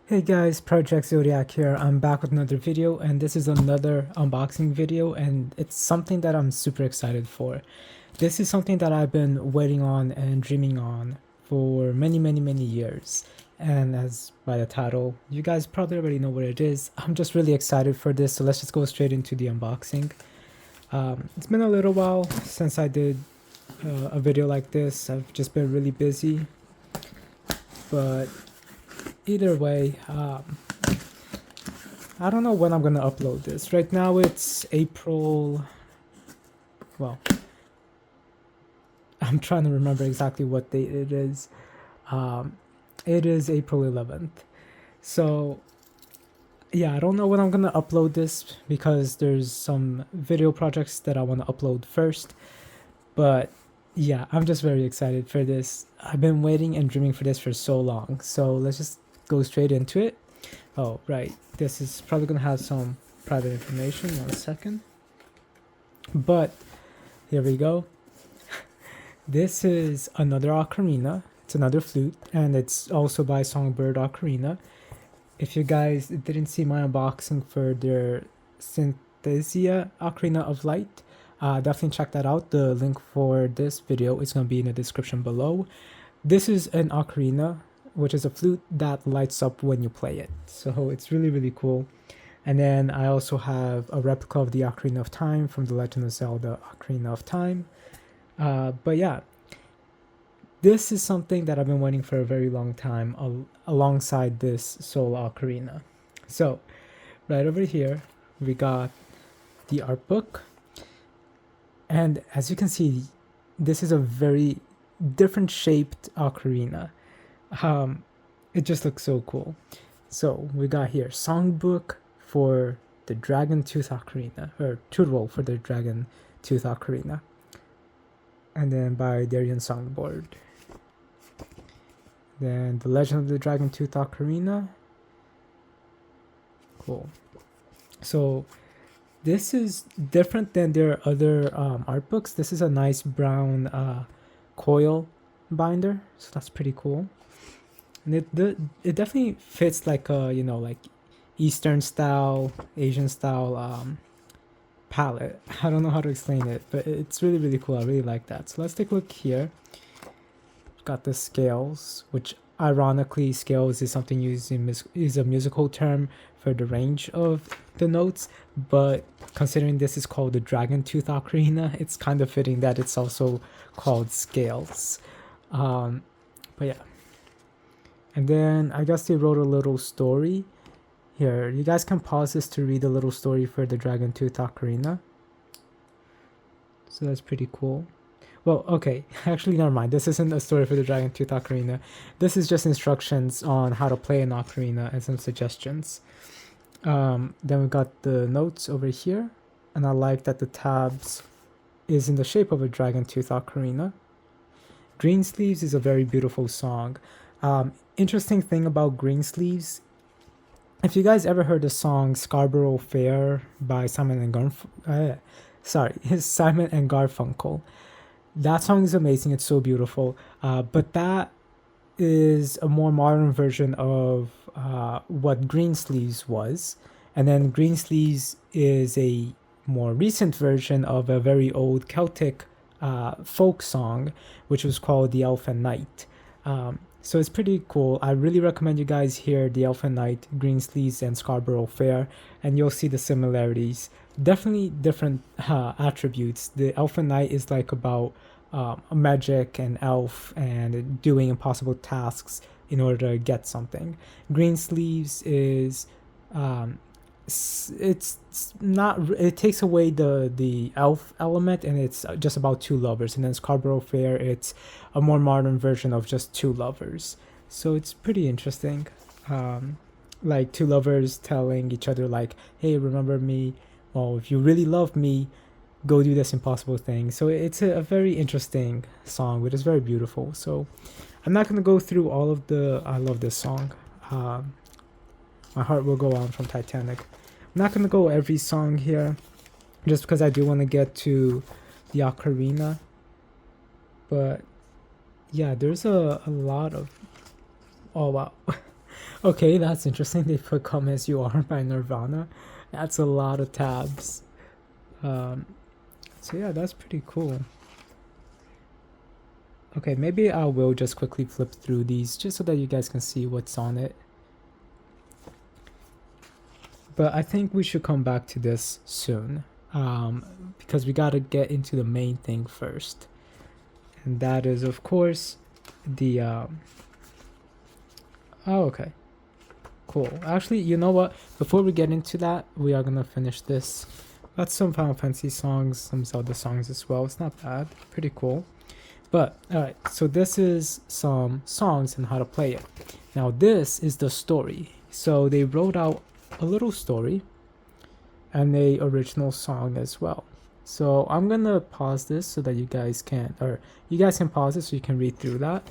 Hey guys, project-zodiac here. I'm back with another video, and this is another unboxing video, and it's something that I'm super excited for. This is something that I've been waiting on and dreaming on for many years. And as by the title, you guys probably already know what it is. I'm just really excited for this, so let's just go straight into the unboxing. It's been a little while since I did a video like this. I've just been really busy, but either way, I don't know when I'm gonna upload this. Right now it's April, well, I'm trying to remember exactly what date it is. It is April 11th. So yeah, I don't know when I'm gonna upload this because there's some video projects that I want to upload first. But yeah, I'm just very excited for this. I've been waiting and dreaming for this for so long. So let's just go straight into it. Oh, right. This is probably going to have some private information. 1 second. But here we go. This is another ocarina. It's another flute, and it's also by Songbird Ocarina. If you guys didn't see my unboxing for their Synesthesia Ocarina of Light, definitely check that out. The link for this video is going to be in the description below. This is an ocarina, which is a flute that lights up when you play it. So it's really cool. And then I also have a replica of the Ocarina of Time from The Legend of Zelda Ocarina of Time. But yeah, this is something that I've been waiting for a very long time alongside this Sol Ocarina. So right over here, we got the art book. And as you can see, this is a very different shaped ocarina. It just looks so cool. So we got here songbook for the Dragontooth Ocarina, or tutorial for the Dragontooth Ocarina, and then by Darien Songbird. Then the Legend of the Dragontooth Ocarina. Cool. So this is different than their other art books. This is a nice brown coil binder, so that's pretty cool. And it definitely fits like a, you know, like Eastern style, Asian style palette. I don't know how to explain it, but it's really cool. I really like that. So let's take a look here. Got the scales, which ironically scales is something used in is a musical term for the range of the notes, but considering this is called the Dragontooth Ocarina, it's kind of fitting that it's also called scales. But yeah. And then I guess they wrote a little story here. You guys can pause this to read a little story for the Dragontooth Ocarina. So that's pretty cool. Well, okay, actually never mind. This isn't a story for the Dragontooth Ocarina. This is just instructions on how to play an ocarina and some suggestions. Then we got the notes over here, and I like that the tabs is in the shape of a Dragontooth Ocarina. Green Sleeves is a very beautiful song. Interesting thing about Green Sleeves, if you guys ever heard the song Scarborough Fair by Simon and Garfunkel, that song is amazing. It's so beautiful. But that is a more modern version of what Green Sleeves was. And then Green Sleeves is a more recent version of a very old Celtic folk song, which was called The Elfin Knight. So it's pretty cool. I really recommend you guys hear The Elfin Knight, Green Sleeves, and Scarborough Fair, and you'll see the similarities. Definitely different attributes. The Elfin Knight is like about magic and elf and doing impossible tasks in order to get something. Green Sleeves is it's not, it takes away the elf element, and it's just about two lovers. And then Scarborough Fair, it's a more modern version of just two lovers. So it's pretty interesting. Like two lovers telling each other like, hey, remember me? Well, if you really love me, go do this impossible thing. So it's a very interesting song, which is very beautiful. So I'm not going to go through all of the, I love this song. My Heart Will Go On from Titanic. I'm not going to go every song here, just because I do want to get to the ocarina. But yeah, there's a lot of, oh wow. Okay, that's interesting. They put Come As You Are by Nirvana. That's a lot of tabs. Um, so yeah, that's pretty cool. Okay, maybe I will just quickly flip through these just so that you guys can see what's on it. But I think we should come back to this soon, because we gotta get into the main thing first. And that is, of course, the... oh, okay. Cool. Actually, you know what? Before we get into that, we are gonna finish this. Got some Final Fantasy songs, some Zelda songs as well. It's not bad. Pretty cool. But, alright, so this is some songs and how to play it. Now, this is the story. So they wrote out a little story and a original song as well. So I'm gonna pause this so that you guys can pause it so you can read through that.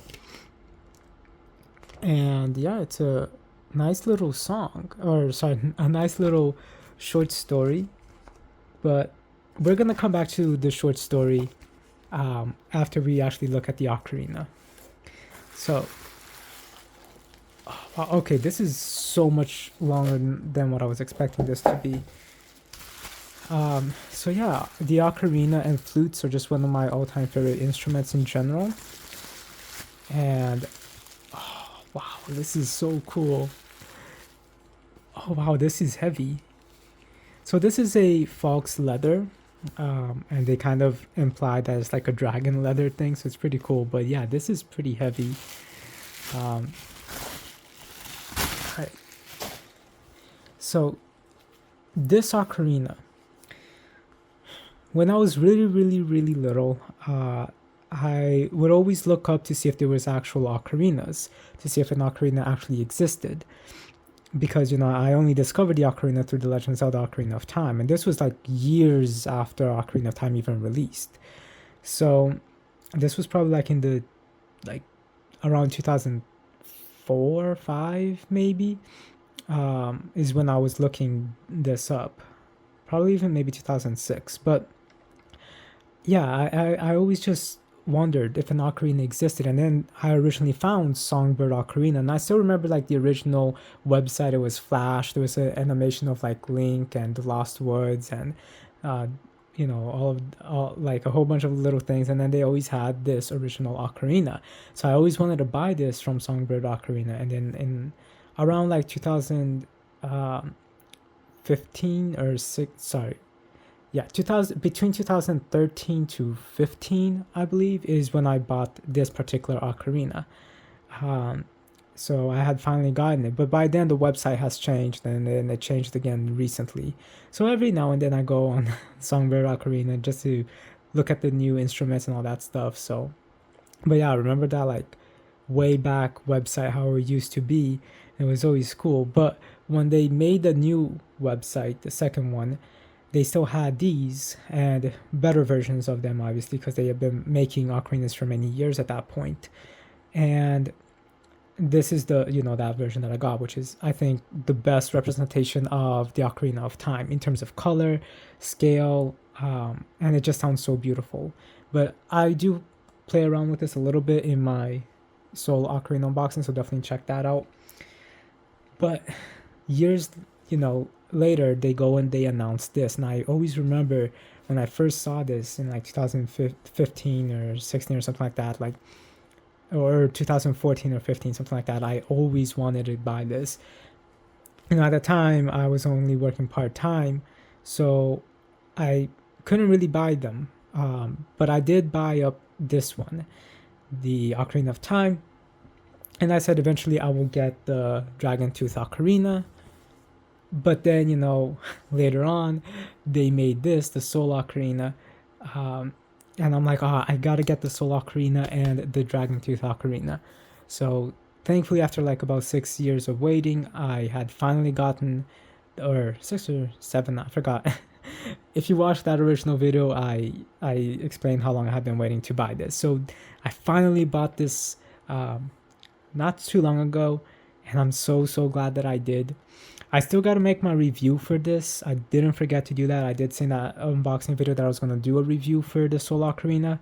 And yeah, it's a nice little song, or sorry, a nice little short story. But we're gonna come back to the short story after we actually look at the ocarina. So, okay, this is so much longer than what I was expecting this to be. So yeah, the ocarina and flutes are just one of my all-time favorite instruments in general. And oh, wow, this is so cool. Oh wow, this is heavy. So this is a fox leather, and they kind of imply that it's like a dragon leather thing, so it's pretty cool. But yeah, this is pretty heavy. So this ocarina, when I was really little, I would always look up to see if there was actual ocarinas, to see if an ocarina actually existed. Because, you know, I only discovered the ocarina through the Legend of Zelda Ocarina of Time, and this was like years after Ocarina of Time even released. So this was probably like in the, like, around 2004, 5 maybe, is when I was looking this up. Probably even maybe 2006. But yeah, I always just wondered if an ocarina existed, and then I originally found Songbird Ocarina, and I still remember like the original website. It was Flash. There was an animation of like Link and the Lost Woods, and you know, all like a whole bunch of little things, and then they always had this original ocarina. So I always wanted to buy this from Songbird Ocarina, and then in around like 2015 or 6, sorry, yeah, 2000, between 2013 to 15, I believe, is when I bought this particular ocarina. So I had finally gotten it, but by then the website has changed, and then it changed again recently. So every now and then I go on Songbird Ocarina just to look at the new instruments and all that stuff. So, but yeah, I remember that like way back website, how it used to be. It was always cool. But when they made the new website, the second one, they still had these and better versions of them, obviously, because they have been making ocarinas for many years at that point. And this is the, you know, that version that I got, which is, I think, the best representation of the Ocarina of Time in terms of color, scale, and it just sounds so beautiful. But I do play around with this a little bit in my Sol Ocarina unboxing, so definitely check that out. But years, you know, later they go and they announce this, and I always remember when I first saw this in like 2015 or 16 or something like that, like, or 2014 or 15, something like that. I always wanted to buy this. You know, at the time I was only working part-time, so I couldn't really buy them, but I did buy up this one, the Ocarina of Time, and I said eventually I will get the Dragontooth Ocarina. But then, you know, later on, they made this, the Sol Ocarina, and I'm like, I gotta get the Sol Ocarina and the Dragontooth Ocarina. So thankfully, after like about 6 years of waiting, I had finally gotten, or 6 or 7, I forgot. If you watched that original video, I explained how long I had been waiting to buy this. So I finally bought this not too long ago, and I'm so glad that I did. I still got to make my review for this. I didn't forget to do that. I did say in that unboxing video that I was going to do a review for the Sol Ocarina,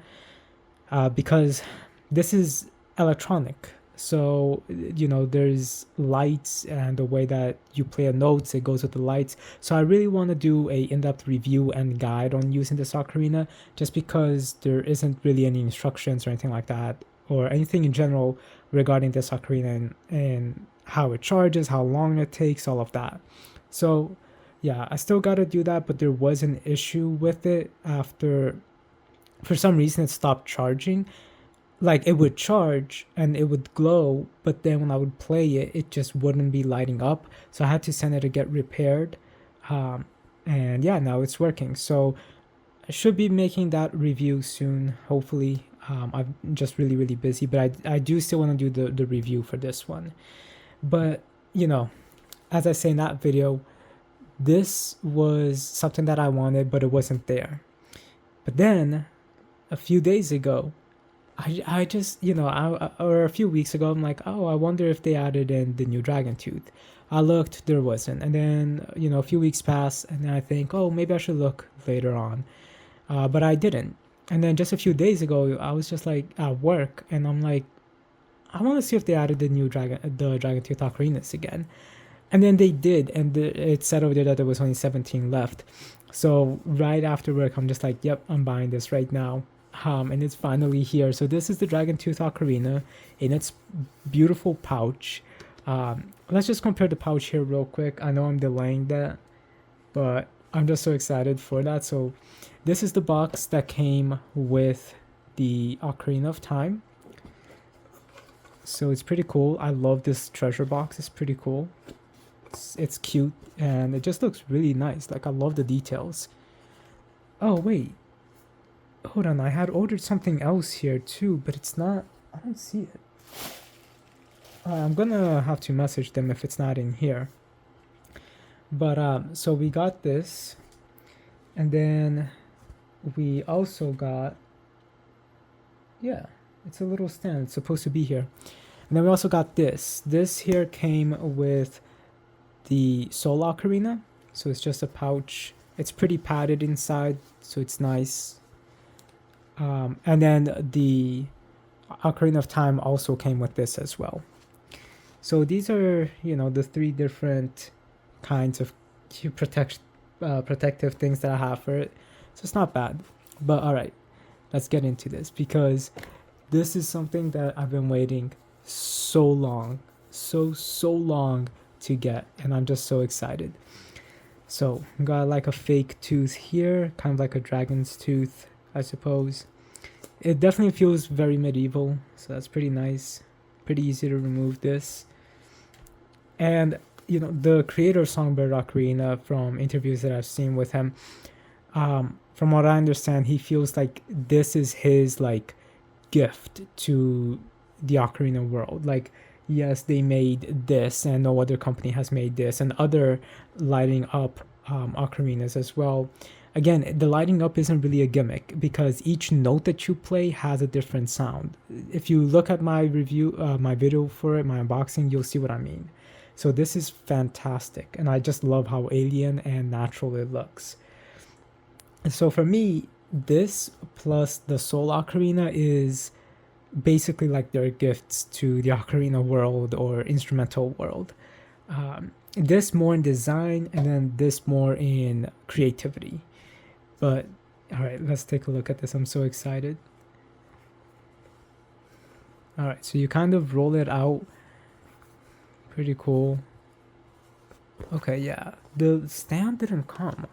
because this is electronic. So there's lights, and the way that you play a notes, it goes with the lights. So I really want to do a in-depth review and guide on using this ocarina, just because there isn't really any instructions or anything like that, or anything in general regarding this ocarina, and how it charges, how long it takes, all of that. So yeah, I still got to do that, but there was an issue with it. After, for some reason, it stopped charging. Like, it would charge and it would glow, but then when I would play it, it just wouldn't be lighting up. So I had to send it to get repaired. um, and yeah, now it's working. So I should be making that review soon, hopefully. I'm just really busy, but I do still want to do the review for this one. But as I say in that video, this was something that I wanted, but it wasn't there. But then a few days ago, I just, or a few weeks ago, I'm like, oh, I wonder if they added in the new Dragontooth. I looked, there wasn't. And then, a few weeks passed, and then I think, oh, maybe I should look later on. But I didn't. And then just a few days ago, I was just like at work, and I'm like, I want to see if they added the Dragontooth Ocarinas again. And then they did, and it said over there that there was only 17 left. So right after work, I'm just like, yep, I'm buying this right now. And it's finally here. So this is the Dragontooth Ocarina in its beautiful pouch. Let's just compare the pouch here real quick. I know I'm delaying that, but I'm just so excited for that. So this is the box that came with the Ocarina of Time. So it's pretty cool. I love this treasure box. It's pretty cool. It's cute, and it just looks really nice. Like, I love the details. Oh wait, hold on, I had ordered something else here too, but it's not, I don't see it. I'm gonna have to message them if it's not in here. But so we got this, and then we also got, yeah, it's a little stand. It's supposed to be here. And then we also got this. This here came with the Sol Ocarina. So it's just a pouch. It's pretty padded inside, so it's nice. And then the Ocarina of Time also came with this as well. So these are, the three different kinds of protective things that I have for it. So it's not bad. But all right, let's get into this, because this is something that I've been waiting so long, so long to get, and I'm just so excited. So got like a fake tooth here, kind of like a dragon's tooth, I suppose. It definitely feels very medieval, so that's pretty nice. Pretty easy to remove this. And the creator of Songbird Ocarina, from interviews that I've seen with him, from what I understand, he feels like this is his like gift to the Ocarina world. Like, yes, they made this, and no other company has made this, and other lighting up ocarinas as well. Again, the lighting up isn't really a gimmick, because each note that you play has a different sound. If you look at my review, my video for it, my unboxing, you'll see what I mean. So this is fantastic, and I just love how alien and natural it looks. So for me, this plus the Sol Ocarina is basically like their gifts to the Ocarina world or instrumental world. This more in design, and then this more in creativity. But all right, let's take a look at this. I'm so excited. All right, so you kind of roll it out. Pretty cool. Okay, yeah, the stand didn't come.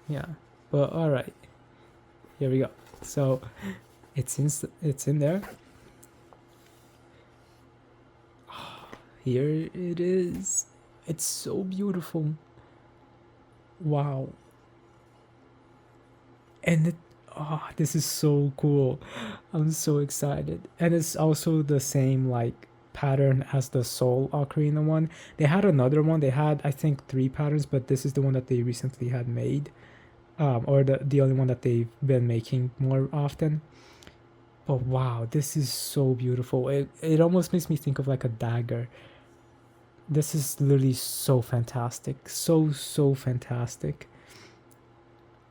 Yeah, but all right, here we go. So it's in there. Here it is. It's so beautiful. Wow. And this is so cool. I'm so excited. And it's also the same like pattern as the Sol Ocarina one. They had another one. They had, I think, 3 patterns, but this is the one that they recently had made. Or the only one that they've been making more often. But wow, this is so beautiful. It almost makes me think of like a dagger. This is literally so fantastic. So fantastic.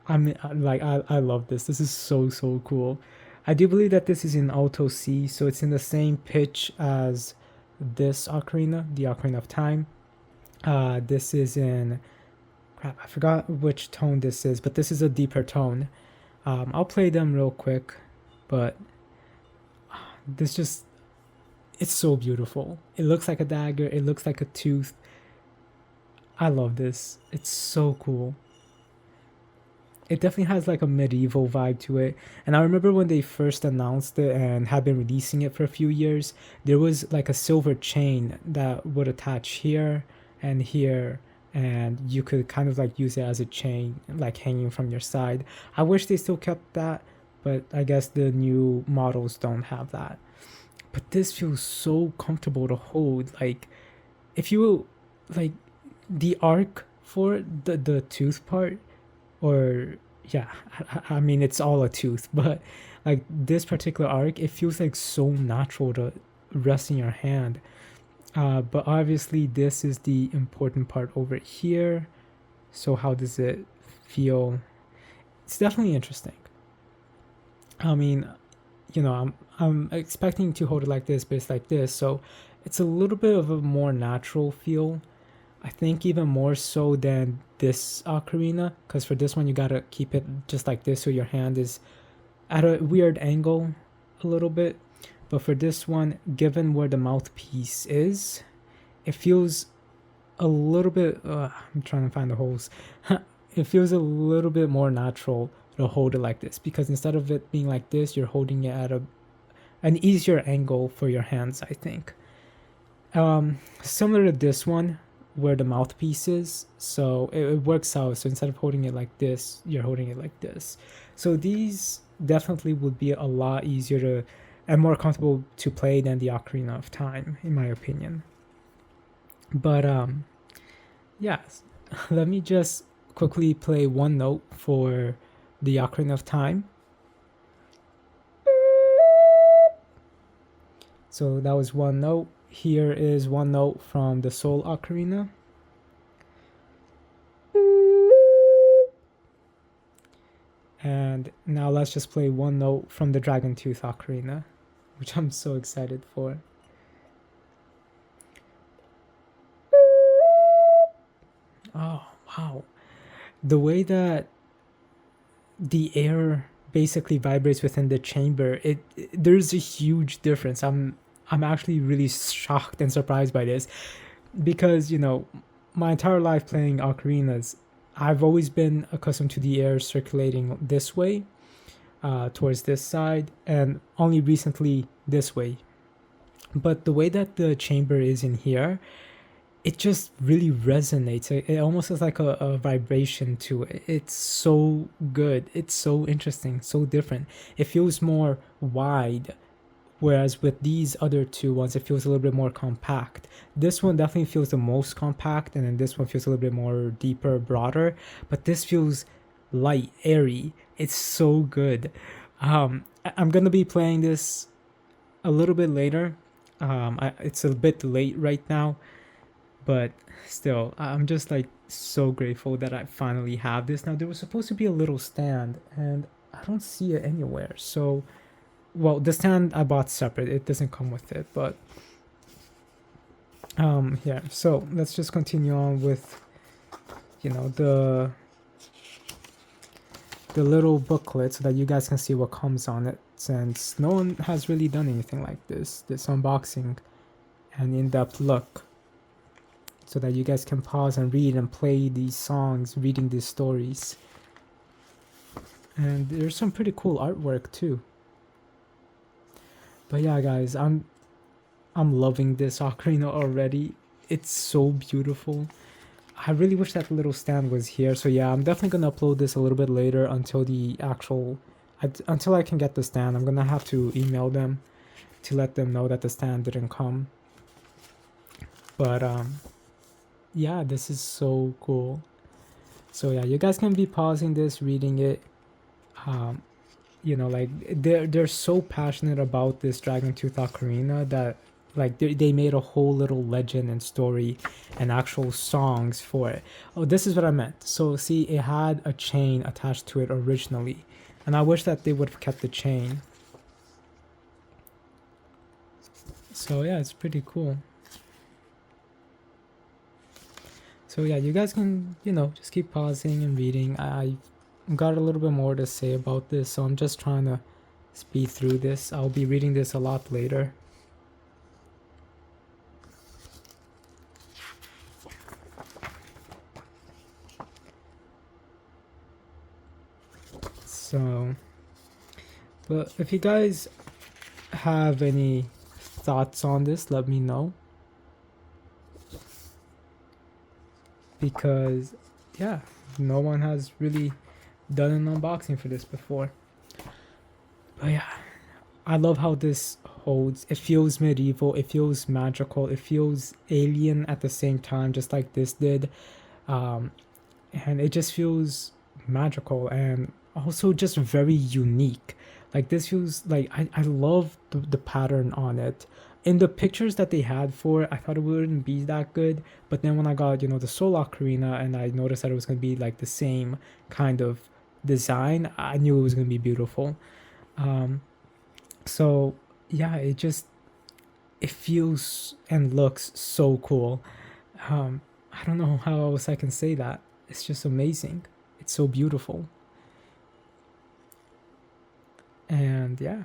I mean, like, I love this. This is so cool. I do believe that this is in Alto C, so it's in the same pitch as this ocarina, the Ocarina of Time. This is in, crap, I forgot which tone this is, but this is a deeper tone. I'll play them real quick, but this just, it's so beautiful. It looks like a dagger, it looks like a tooth. I love this. It's so cool. It definitely has like a medieval vibe to it. And I remember when they first announced it and have been releasing it for a few years, there was like a silver chain that would attach here and here, and you could kind of like use it as a chain, like hanging from your side. I wish they still kept that, but I guess the new models don't have that. But this feels so comfortable to hold. Like, if you like the arc for the tooth part, or yeah, I mean it's all a tooth, but like this particular arc, it feels like so natural to rest in your hand. But obviously this is the important part over here. So how does it feel? It's definitely interesting. I mean, you know, I'm expecting to hold it like this, but it's like this, so it's a little bit of a more natural feel. I think even more so than this ocarina, because for this one you gotta keep it just like this, so your hand is at a weird angle a little bit. But for this one, given where the mouthpiece is, it feels a little bit. I'm trying to find the holes. It feels a little bit more natural to hold it like this, because instead of it being like this, you're holding it at an easier angle for your hands, I think. Similar to this one, where the mouthpiece is, so it works out. So instead of holding it like this, you're holding it like this. So these definitely would be a lot easier to and more comfortable to play than the Ocarina of Time, in my opinion. But yeah, let me just quickly play one note for the Ocarina of Time. So that was one note. Here is one note from the Sol Ocarina. And now let's just play one note from the Dragontooth Ocarina, which I'm so excited for. Oh, wow. The way that the air basically vibrates within the chamber, there's a huge difference. I'm actually really shocked and surprised by this, because, you know, my entire life playing ocarinas, I've always been accustomed to the air circulating this way, towards this side, and only recently this way. But the way that the chamber is in here, it just really resonates. It almost has like a vibration to it. It's so good. It's so interesting, so different. It feels more wide, whereas with these other two ones, it feels a little bit more compact. This one definitely feels the most compact, and then this one feels a little bit more deeper, broader. But this feels light, airy. It's so good. I'm gonna be playing this a little bit later. It's a bit late right now, but still, I'm just like so grateful that I finally have this. Now, there was supposed to be a little stand, and I don't see it anywhere. So, well, the stand I bought separate. It doesn't come with it, but yeah. So let's just continue on with, you know, the little booklet, so that you guys can see what comes on it, since no one has really done anything like this unboxing and in-depth look, so that you guys can pause and read and play these songs, reading these stories. And there's some pretty cool artwork too. But yeah, guys, I'm loving this ocarina already. It's so beautiful. I really wish that little stand was here. So yeah, I'm definitely gonna upload this a little bit later until until I can get the stand. I'm gonna have to email them to let them know that the stand didn't come. But yeah, this is so cool. So yeah, you guys can be pausing this, reading it. You know, like they're so passionate about this Dragontooth Ocarina that like they made a whole little legend and story and actual songs for it. Oh, this is what I meant. So see, it had a chain attached to it originally, and I wish that they would have kept the chain. So yeah, it's pretty cool. So yeah, you guys can, just keep pausing and reading. I got a little bit more to say about this, so I'm just trying to speed through this. I'll be reading this a lot later. So, but if you guys have any thoughts on this, let me know. Because, yeah, no one has really done an unboxing for this before. But yeah, I love how this holds. It feels medieval, it feels magical, it feels alien at the same time, just like this did. And it just feels magical and also just very unique. Like this feels like I love the pattern on it. In the pictures that they had for it, I thought it wouldn't be that good, but then when I got the Sol Ocarina and I noticed that it was gonna be like the same kind of design, I knew it was gonna be beautiful. So yeah, it feels and looks so cool. I don't know how else I can say that. It's just amazing. It's so beautiful. And yeah,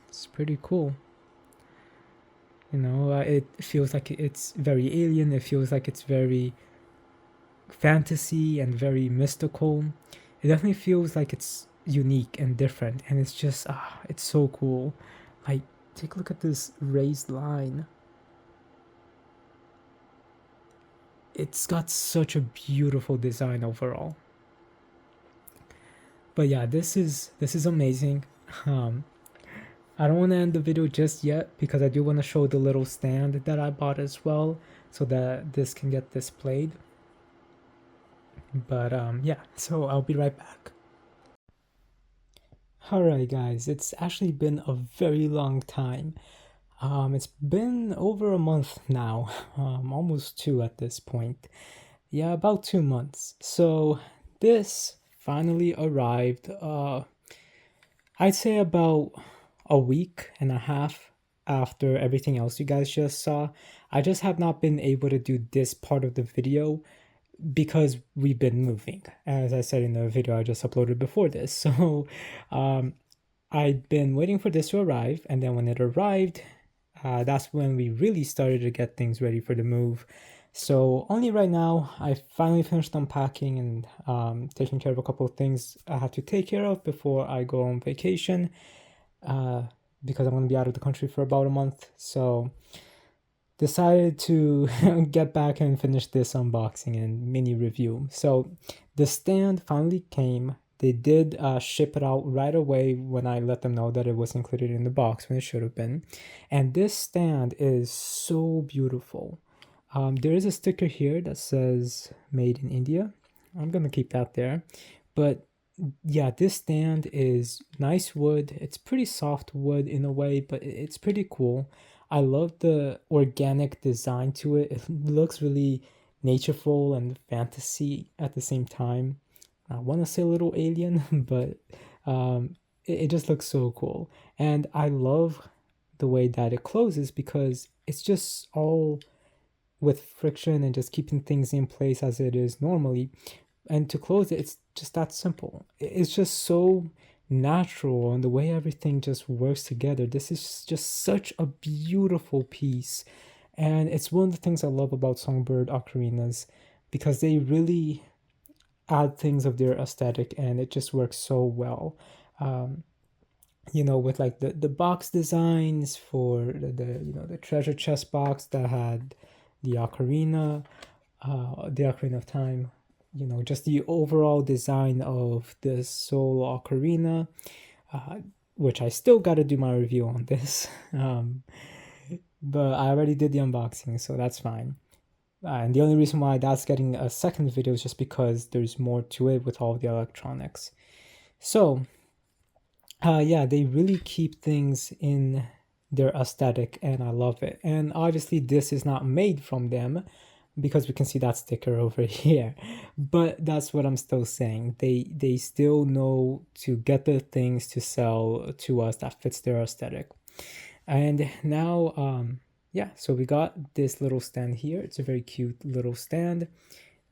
it's pretty cool. It feels like it's very alien. It feels like it's very fantasy and very mystical. It definitely feels like it's unique and different. And it's just, it's so cool. Like, take a look at this raised line. It's got such a beautiful design overall. But yeah, this is amazing. I don't want to end the video just yet because I do want to show the little stand that I bought as well, so that this can get displayed. But yeah, so I'll be right back. Alright guys, it's actually been a very long time. It's been over a month now, almost 2 at this point. Yeah, about 2 months. So this finally arrived, I'd say about a week and a half after everything else you guys just saw. I just have not been able to do this part of the video because we've been moving, as I said in the video I just uploaded before this. So I'd been waiting for this to arrive, and then when it arrived, that's when we really started to get things ready for the move. So only right now I finally finished unpacking and taking care of a couple of things I have to take care of before I go on vacation, because I'm going to be out of the country for about a month. So decided to get back and finish this unboxing and mini review. So the stand finally came. They did ship it out right away when I let them know that it was included in the box, when it should have been. And this stand is so beautiful. There is a sticker here that says made in India. I'm gonna keep that there. But yeah, this stand is nice wood. It's pretty soft wood in a way, but it's pretty cool. I love the organic design to it. It looks really natureful and fantasy at the same time. I want to say a little alien, but it just looks so cool. And I love the way that it closes because it's just all with friction and just keeping things in place as it is normally. And to close it, it's just that simple. It's just so natural, and the way everything just works together. This is just such a beautiful piece. And it's one of the things I love about Songbird Ocarinas, because they really add things of their aesthetic and it just works so well. With like the box designs for the treasure chest box that had the Ocarina, the Ocarina of Time, just the overall design of the Sol Ocarina, which I still got to do my review on this. But I already did the unboxing, so that's fine. And the only reason why that's getting a second video is just because there's more to it with all the electronics. So, yeah, they really keep things in their aesthetic, and I love it. And obviously, this is not made from them, because we can see that sticker over here. But that's what I'm still saying. They still know to get the things to sell to us that fits their aesthetic. And now yeah, so we got this little stand here. It's a very cute little stand.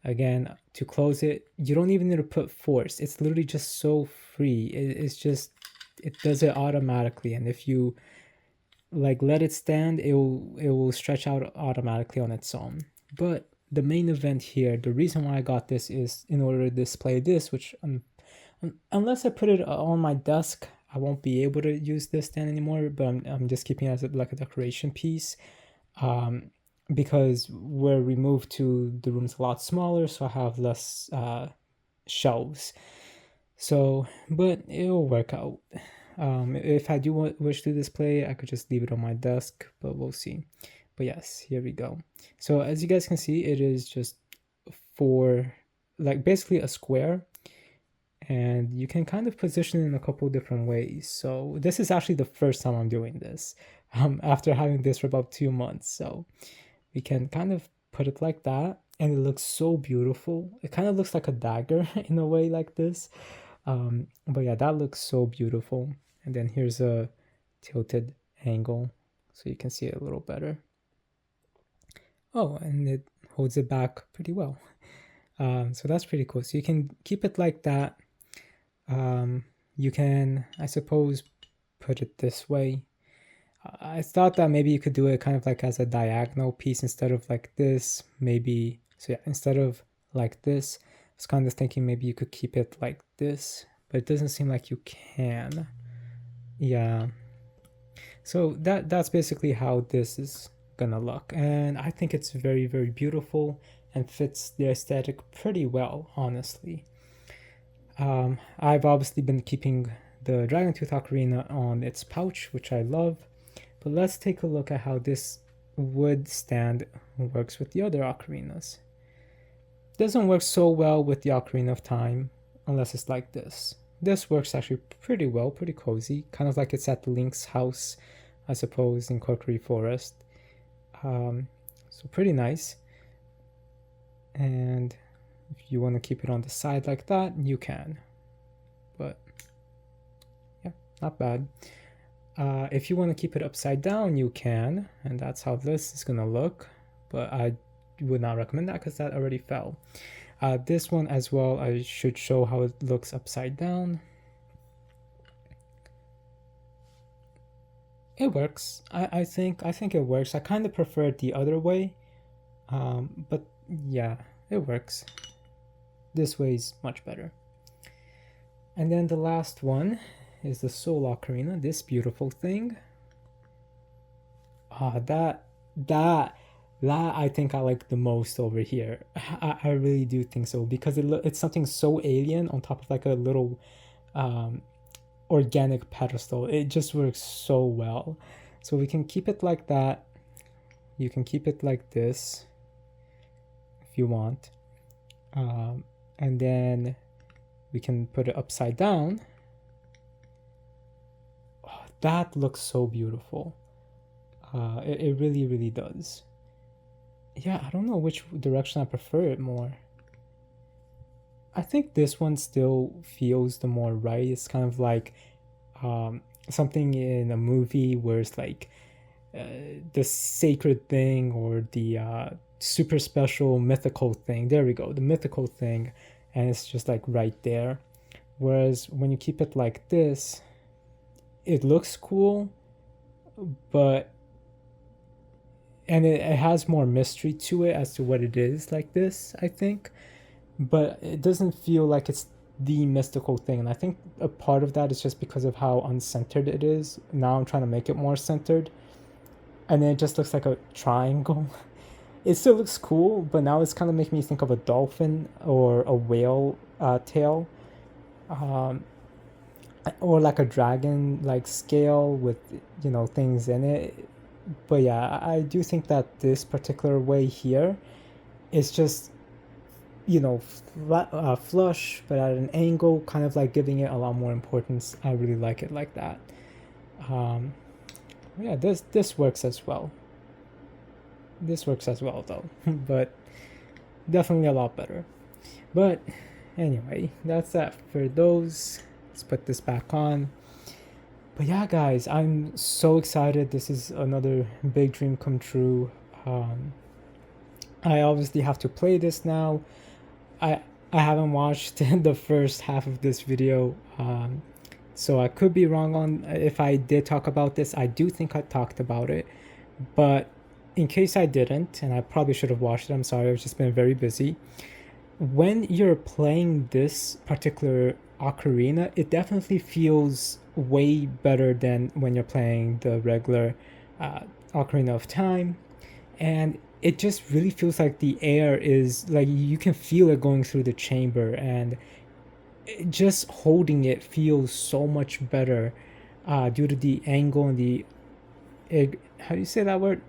Again, to close it, you don't even need to put force. It's literally just so free. It's just, it does it automatically. And if you like let it stand, it will stretch out automatically on its own. But the main event here, the reason why I got this is in order to display this, which unless I put it on my desk, I won't be able to use this stand anymore, but I'm just keeping it as like a decoration piece, because where we moved to, the room's a lot smaller, so I have less shelves. So, but it'll work out. If I do wish to display, I could just leave it on my desk, but we'll see. But yes, here we go. So as you guys can see, it is just like basically a square, and you can kind of position it in a couple different ways. So this is actually the first time I'm doing this, after having this for about 2 months. So we can kind of put it like that, and it looks so beautiful. It kind of looks like a dagger in a way, like this. But yeah, that looks so beautiful. And then here's a tilted angle so you can see it a little better. Oh, and it holds it back pretty well. So that's pretty cool. So you can keep it like that. You can, I suppose, put it this way. I thought that maybe you could do it kind of like as a diagonal piece instead of like this, maybe. So yeah, instead of like this, I was kind of thinking maybe you could keep it like this, but it doesn't seem like you can. Yeah. So that's basically how this is gonna look, and I think it's very, very beautiful and fits the aesthetic pretty well, honestly. I've obviously been keeping the Dragontooth Ocarina on its pouch, which I love, but let's take a look at how this wood stand works with the other ocarinas. Doesn't work so well with the Ocarina of Time unless it's like this. This works actually pretty well, pretty cozy, kind of like it's at Link's house, I suppose, in Kokiri Forest. So pretty nice. And if you want to keep it on the side like that, you can. But yeah, not bad. If you want to keep it upside down, you can, and that's how this is gonna look. But I would not recommend that because that already fell. This one as well, I should show how it looks upside down. It works. I think it works. I kind of prefer it the other way, but yeah, it works. This way is much better. And then the last one is the Sol Ocarina, this beautiful thing. That I think I like the most over here. I really do think so, because it's something so alien on top of like a little organic pedestal. It just works so well. So we can keep it like that. You can keep it like this if you want. And then we can put it upside down. Oh, that looks so beautiful. It really, really does. Yeah, I don't know which direction I prefer it more. I think this one still feels the more right. It's kind of like something in a movie where it's like the sacred thing, or the super special mythical thing. There we go, the mythical thing, and it's just like right there. Whereas when you keep it like this, it looks cool, but and it has more mystery to it as to what it is like this, I think, but it doesn't feel like it's the mystical thing. And I think a part of that is just because of how uncentered it is. Now I'm trying to make it more centered, and then it just looks like a triangle. It still looks cool, but now it's kind of making me think of a dolphin or a whale tail, or like a dragon like scale with, you know, things in it. But yeah, I do think that this particular way here is just, you know, flush, but at an angle, kind of like giving it a lot more importance. I really like it like that. Yeah, this works as well. This works as well though, but definitely a lot better. But anyway, that's that for those. Let's put this back on. But yeah, guys, I'm so excited. This is another big dream come true. Um, I obviously have to play this now. I I haven't watched the first half of this video, so I could be wrong on if I did talk about this. I do think I talked about it, but in case I didn't, and I probably should have watched it, I'm sorry, I've just been very busy. When you're playing this particular ocarina, it definitely feels way better than when you're playing the regular Ocarina of Time, and it just really feels like the air is like you can feel it going through the chamber, and just holding it feels so much better due to the angle and the how do you say that word,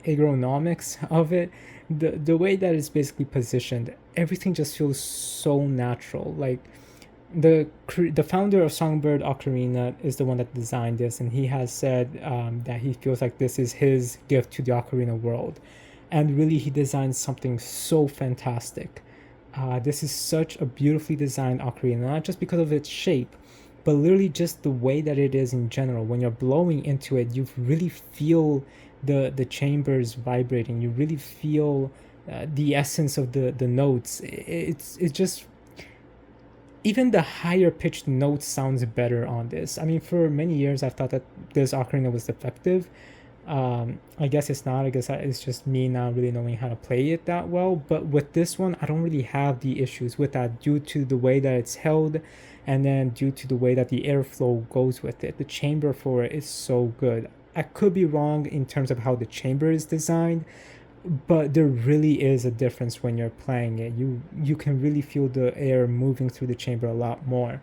ergonomics of it, the way that it's basically positioned. Everything just feels so natural. Like the founder of Songbird Ocarina is the one that designed this, and he has said that he feels like this is his gift to the ocarina world, and really he designed something so fantastic. This is such a beautifully designed ocarina, not just because of its shape, but literally just the way that it is in general. When you're blowing into it, you really feel the chambers vibrating. You really feel the essence of the notes. It's just, even the higher pitched notes sounds better on this. I mean, for many years I've thought that this ocarina was defective. I guess it's not. I guess it's just me not really knowing how to play it that well. But with this one, I don't really have the issues with that due to the way that it's held, and then due to the way that the airflow goes with it. The chamber for it is so good. I could be wrong in terms of how the chamber is designed, but there really is a difference when you're playing it. You can really feel the air moving through the chamber a lot more.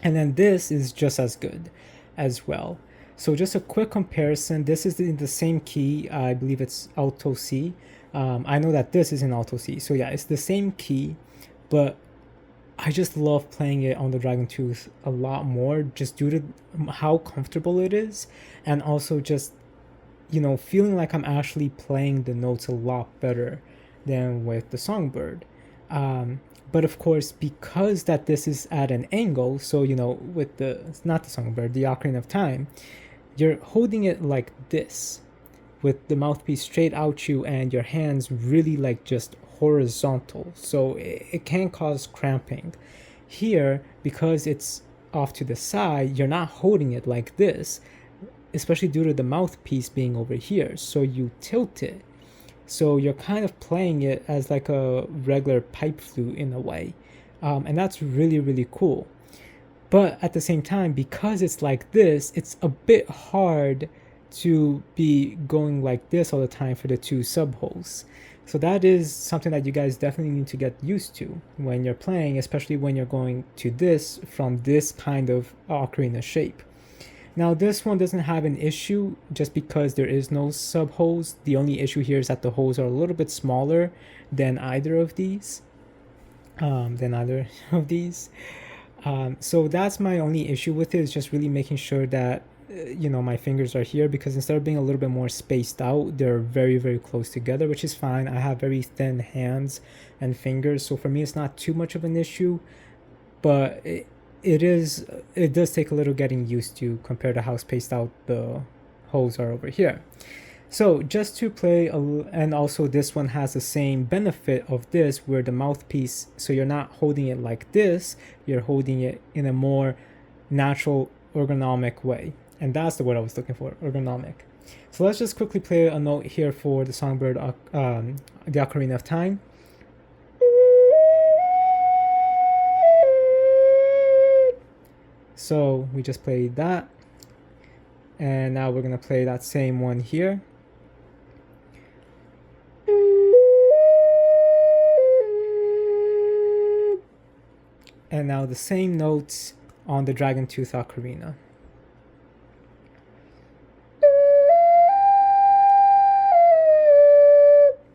And then this is just as good as well. So just a quick comparison. This is in the same key. I believe it's Alto C. I know that this is in Alto C. So yeah, it's the same key, but I just love playing it on the Dragontooth a lot more, just due to how comfortable it is, and also just, you know, feeling like I'm actually playing the notes a lot better than with the Songbird. But of course, because that this is at an angle, so you know, with the, not the Songbird, the Ocarina of Time, you're holding it like this, with the mouthpiece straight out you, and your hands really like just horizontal, so it can cause cramping. Here, because it's off to the side, you're not holding it like this, especially due to the mouthpiece being over here, so you tilt it, so you're kind of playing it as like a regular pipe flute in a way, and that's really, really cool. But at the same time, because it's like this, it's a bit hard to be going like this all the time for the two sub holes. So that is something that you guys definitely need to get used to when you're playing, especially when you're going to this from this kind of ocarina shape. Now this one doesn't have an issue just because there is no sub holes. The only issue here is that the holes are a little bit smaller than either of these. So that's my only issue with it, is just really making sure that you know, my fingers are here, because instead of being a little bit more spaced out, they're very, very close together, which is fine. I have very thin hands and fingers, so for me it's not too much of an issue, but it does take a little getting used to compared to how spaced out the holes are over here. So just to play and also this one has the same benefit of this, where the mouthpiece, so you're not holding it like this, you're holding it in a more natural ergonomic way, and that's the word I was looking for, ergonomic. So let's just quickly play a note here for the Songbird, the Ocarina of Time. So we just played that, and now we're gonna play that same one here. And now the same notes on the Dragontooth Ocarina.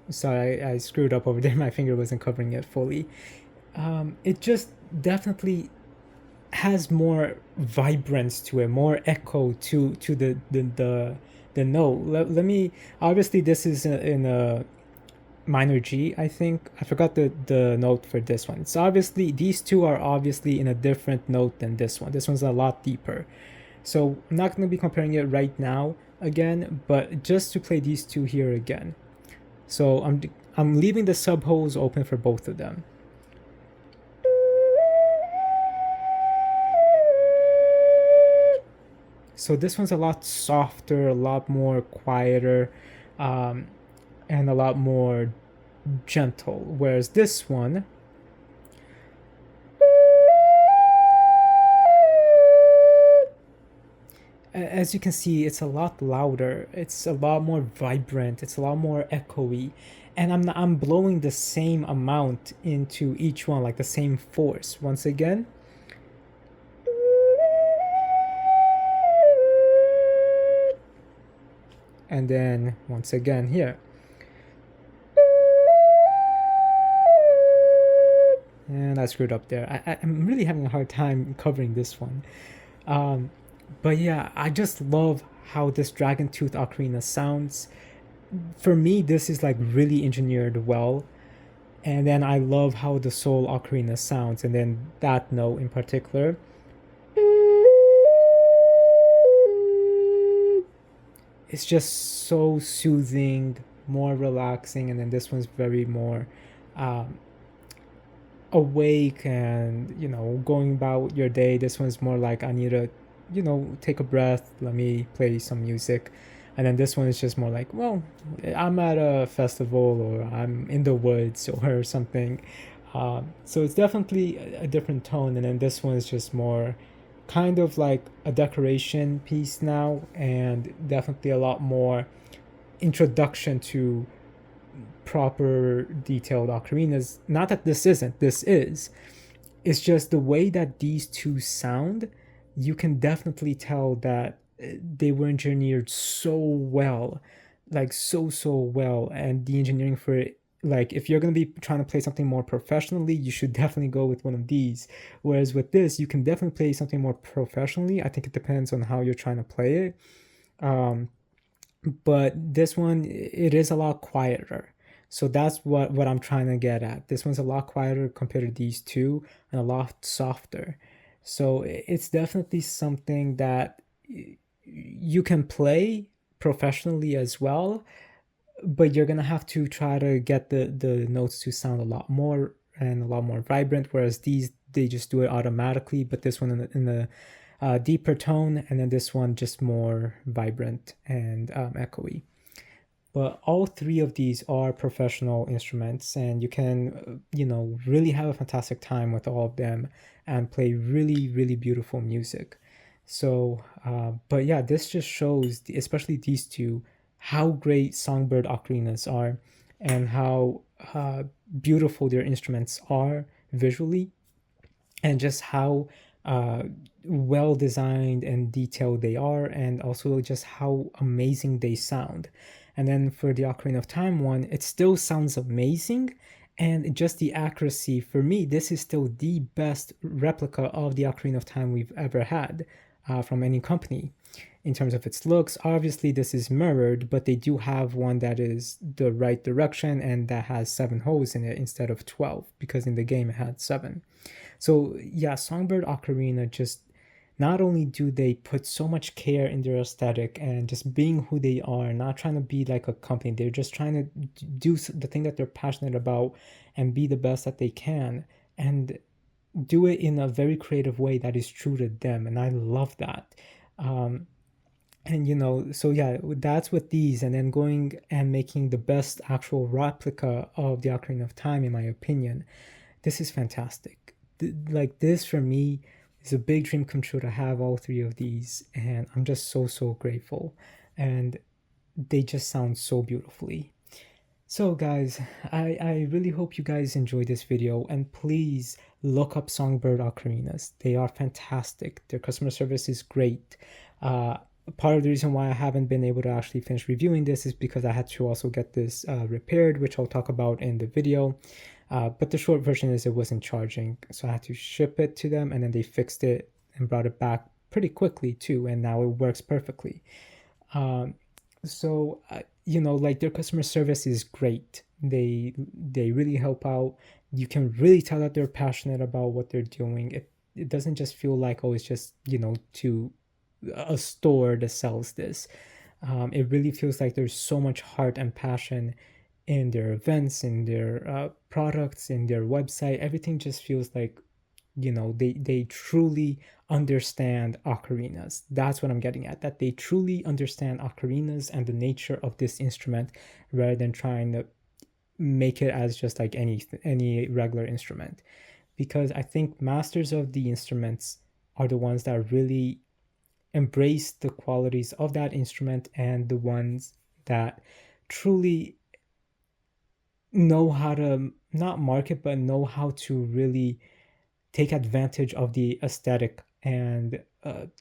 Sorry, I screwed up over there. My finger wasn't covering it fully. It just definitely has more vibrance to it, more echo to the note. Let me, obviously this is in a minor G, I think. I forgot the note for this one. It's obviously, these two are obviously in a different note than this one. This one's a lot deeper. So I'm not going to be comparing it right now again, but just to play these two here again. So I'm leaving the sub holes open for both of them. So this one's a lot softer, a lot more quieter, um, and a lot more gentle. Whereas this one, as you can see, it's a lot louder. It's a lot more vibrant. It's a lot more echoey, and I'm blowing the same amount into each one, like the same force. Once again. And then once again here. And I screwed up there. I'm really having a hard time covering this one. But yeah, I just love how this Dragontooth Ocarina sounds. For me, this is like really engineered well. And then I love how the Sol Ocarina sounds, and then that note in particular. It's just so soothing, more relaxing, and then this one's very more awake and, you know, going about your day. This one's more like, I need to, you know, take a breath, let me play some music. And then this one is just more like, well, I'm at a festival or I'm in the woods or something. So it's definitely a different tone. And then this one is just more kind of like a decoration piece now, and definitely a lot more introduction to proper detailed ocarinas. Not that this isn't, this is. It's just the way that these two sound, you can definitely tell that they were engineered so well, like so well. And the engineering for it, like if you're going to be trying to play something more professionally, you should definitely go with one of these. Whereas with this, you can definitely play something more professionally. I think it depends on how you're trying to play it. But this one, it is a lot quieter. So that's what I'm trying to get at. This one's a lot quieter compared to these two, and a lot softer. So it's definitely something that you can play professionally as well, but you're gonna have to try to get the notes to sound a lot more and a lot more vibrant. Whereas these, they just do it automatically. But this one in the deeper tone, and then this one just more vibrant and echoey. But all three of these are professional instruments, and you can, you know, really have a fantastic time with all of them and play really beautiful music. So, but yeah, this just shows, especially these two, how great Songbird Ocarinas are, and how beautiful their instruments are visually, and just how well designed and detailed they are, and also just how amazing they sound. And then for the Ocarina of Time one, it still sounds amazing, and just the accuracy, for me, this is still the best replica of the Ocarina of Time we've ever had from any company. In terms of its looks, obviously this is mirrored, but they do have one that is the right direction and that has 7 holes in it instead of 12, because in the game it had 7. So yeah, Songbird Ocarina, just not only do they put so much care in their aesthetic and just being who they are, not trying to be like a company, they're just trying to do the thing that they're passionate about and be the best that they can, and do it in a very creative way that is true to them. And I love that. And you know, so yeah, that's with these, and then going and making the best actual replica of the Ocarina of Time, in my opinion. This is fantastic. Like this for me is a big dream come true to have all three of these, and I'm just so grateful. And they just sound so beautifully. So guys, I really hope you guys enjoyed this video, and please look up Songbird Ocarinas. They are fantastic. Their customer service is great. Part of the reason why I haven't been able to actually finish reviewing this is because I had to also get this repaired, which I'll talk about in the video. But the short version is it wasn't charging, so I had to ship it to them, and then they fixed it and brought it back pretty quickly too, and now it works perfectly. So you know, like their customer service is great. They really help out. You can really tell that they're passionate about what they're doing. It doesn't just feel like, oh, it's just, you know, to a store that sells this. It really feels like there's so much heart and passion in their events, in their products, in their website. Everything just feels like, they truly understand ocarinas. That's what I'm getting at, that they truly understand ocarinas and the nature of this instrument, rather than trying to make it as just like any regular instrument. Because I think masters of the instruments are the ones that really embrace the qualities of that instrument, and the ones that truly know how to not market, but know how to really take advantage of the aesthetic and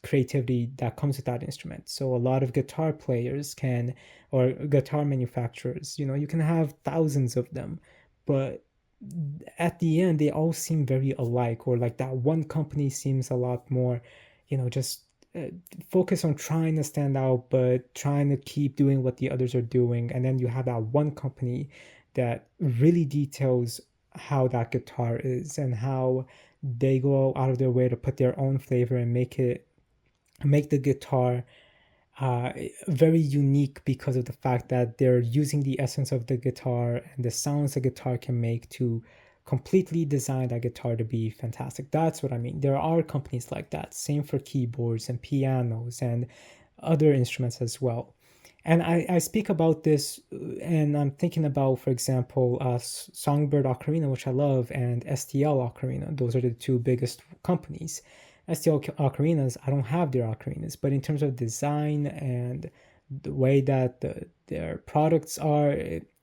creativity that comes with that instrument. So a lot of guitar players can, or guitar manufacturers, you can have thousands of them, but at the end they all seem very alike, or like that one company seems a lot more, just uh, focus on trying to stand out, but trying to keep doing what the others are doing. And then you have that one company that really details how that guitar is, and how they go out of their way to put their own flavor and make the guitar very unique, because of the fact that they're using the essence of the guitar and the sounds the guitar can make to completely design that guitar to be fantastic. That's what I mean. There are companies like that. Same for keyboards and pianos and other instruments as well. And I speak about this, and I'm thinking about, for example, Songbird Ocarina, which I love, and STL Ocarina. Those are the two biggest companies. STL Ocarinas, I don't have their Ocarinas, but in terms of design and the way that their products are,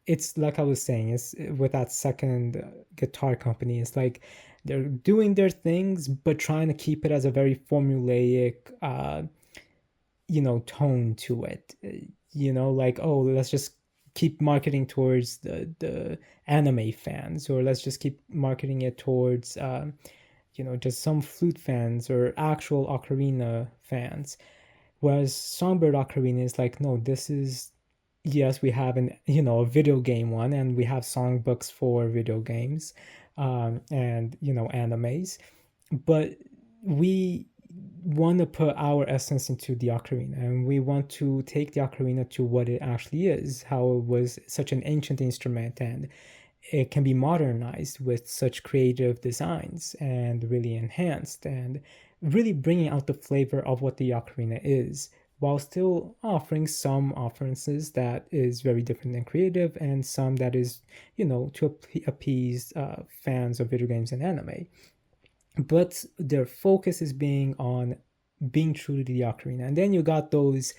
it's like I was saying, it's with that second guitar company. It's like they're doing their things, but trying to keep it as a very formulaic, tone to it. Like, oh, let's just keep marketing towards the anime fans, or let's just keep marketing it towards just some flute fans or actual ocarina fans. Whereas Songbird Ocarina is like, no, this is, yes, we have a video game one, and we have songbooks for video games, and animes, but we want to put our essence into the ocarina, and we want to take the ocarina to what it actually is, how it was such an ancient instrument, and it can be modernized with such creative designs and really enhanced, and really bringing out the flavor of what the ocarina is, while still offering some offerances that is very different and creative, and some that is, to appease fans of video games and anime. But their focus is being true to the ocarina. And then you got those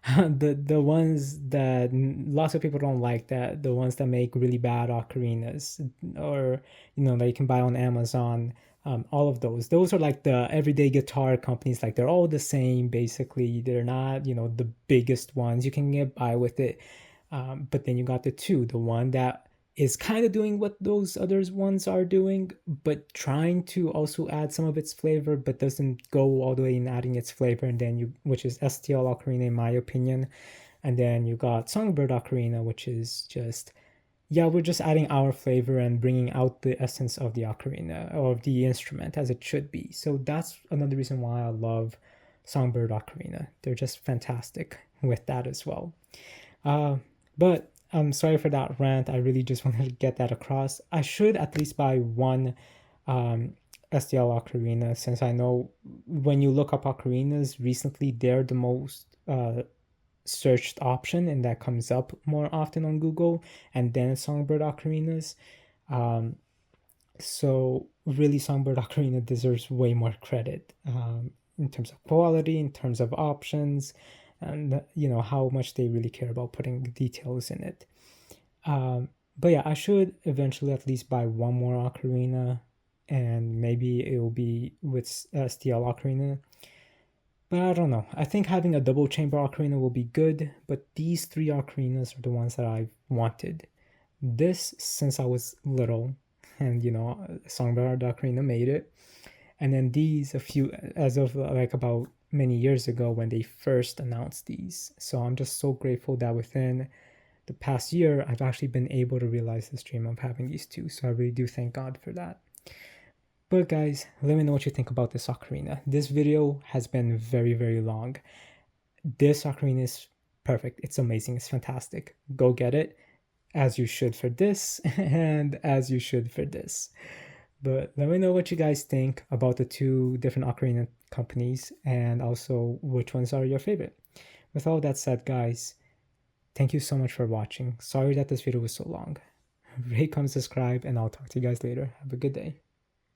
the ones that lots of people don't like, that the ones that make really bad ocarinas, or that you can buy on Amazon. All of those are like the everyday guitar companies. Like, they're all the same basically. They're not the biggest ones. You can get by with it, but then you got the one that is kind of doing what those others ones are doing, but trying to also add some of its flavor, but doesn't go all the way in adding its flavor. And then which is STL Ocarina, in my opinion. And then you got Songbird Ocarina, which is just, yeah, we're just adding our flavor and bringing out the essence of the ocarina, or the instrument, as it should be. So that's another reason why I love Songbird Ocarina. They're just fantastic with that as well. But I'm sorry for that rant. I really just wanted to get that across. I should at least buy one STL Ocarina, since I know when you look up ocarinas recently, they're the most searched option, and that comes up more often on Google, and then Songbird Ocarinas. So really, Songbird Ocarina deserves way more credit, in terms of quality, in terms of options, and how much they really care about putting details in it. But yeah, I should eventually at least buy one more ocarina, and maybe it will be with STL Ocarina. But I don't know. I think having a double chamber ocarina will be good, but these three ocarinas are the ones that I've wanted. This since I was little, and Songbird Ocarina made it. And then these as of like about many years ago, when they first announced these. So I'm just so grateful that within the past year, I've actually been able to realize this dream of having these two. So I really do thank God for that. But guys, let me know what you think about this ocarina. This video has been very long. This ocarina is perfect. It's amazing. It's fantastic. Go get it, as you should for this and as you should for this. But let me know what you guys think about the two different ocarina companies and also which ones are your favorite. With all that said, guys, thank you so much for watching. Sorry that this video was so long. Rate, comment, subscribe, and I'll talk to you guys later. Have a good day.